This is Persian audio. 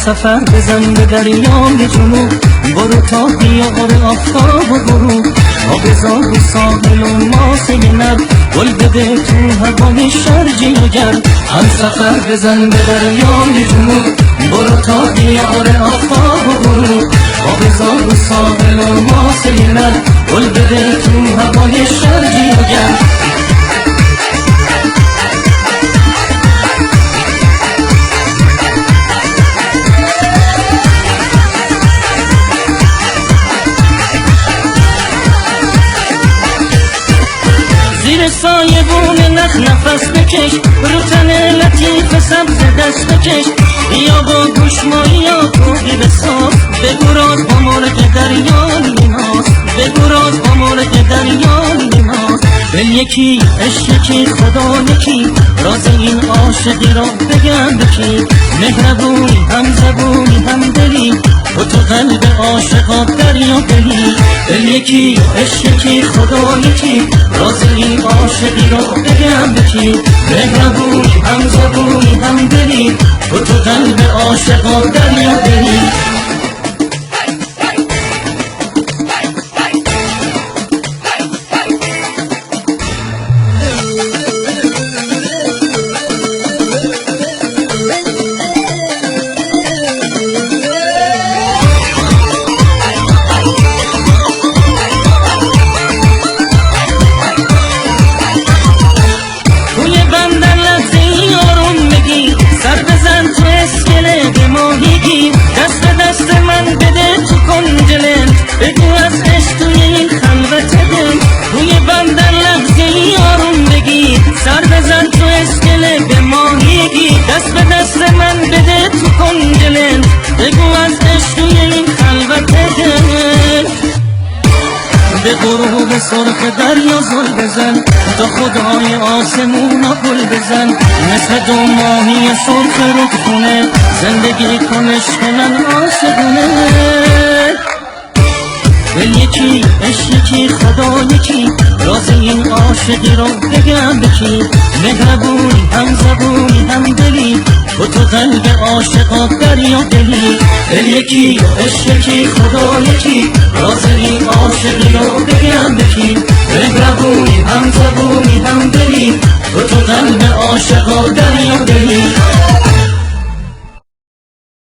سفر بزن به دریای جنوب، برو تا دیار آفتاب و غروب. آبزار و ساحل و ماسه نب، گل بده تو هوای شرجی و گرم. هم سفر بزن به دریای جنوب، برو تا دیار آفتاب و غروب. آبزار و ساحل و ماسه نب، گل بده تو هوای شرجی و گرم. زیر سایه بون نخ نفس بکش، رو تن لطیف سبز دست بکش. بیا با گوشمایی یا توقی بساز، بگو راز با مرگ دریای ناز، بگو راز با مرگ دریای ناز. دل یکی عشق یکی خدا یکی، راز این عاشقی را بگم بکی. مهربونی هم زبونی هم دلی، و تو قلب عاشقا دریا دلی. دل یکی عشق یکی خدا یکی، راز این عاشقی را بگم بکی. مهربونی هم زبونی هم دلی، و تو قلب عاشقا دریا دلی. بگو از عشق توی این خلوت دل، توی بندر لحظه ای آروم بگیر. سر بزن تو اسکله به ماهیگی، دست به دست من بده تو کنجلل. بگو از عشق توی این خلوت دل، به غروب سرخ دریا زل بزن، تا خدای آسمونا گل بزن. مثل دو ماهی سرخ رودخونه، زندگی کن عشق من عاشقونه. دل یکی عشق یکی خدا یکی، راز این عاشقی رو بگم بکی. مهربونی هم زبونی هم دلی، و تو قلب عاشقا دریا دلی. دل یکی عشق یکی خدا یکی، راز این عاشقی رو بگم بکی. مهربونی هم زبونی هم دلی، و تو قلب عاشقا دریا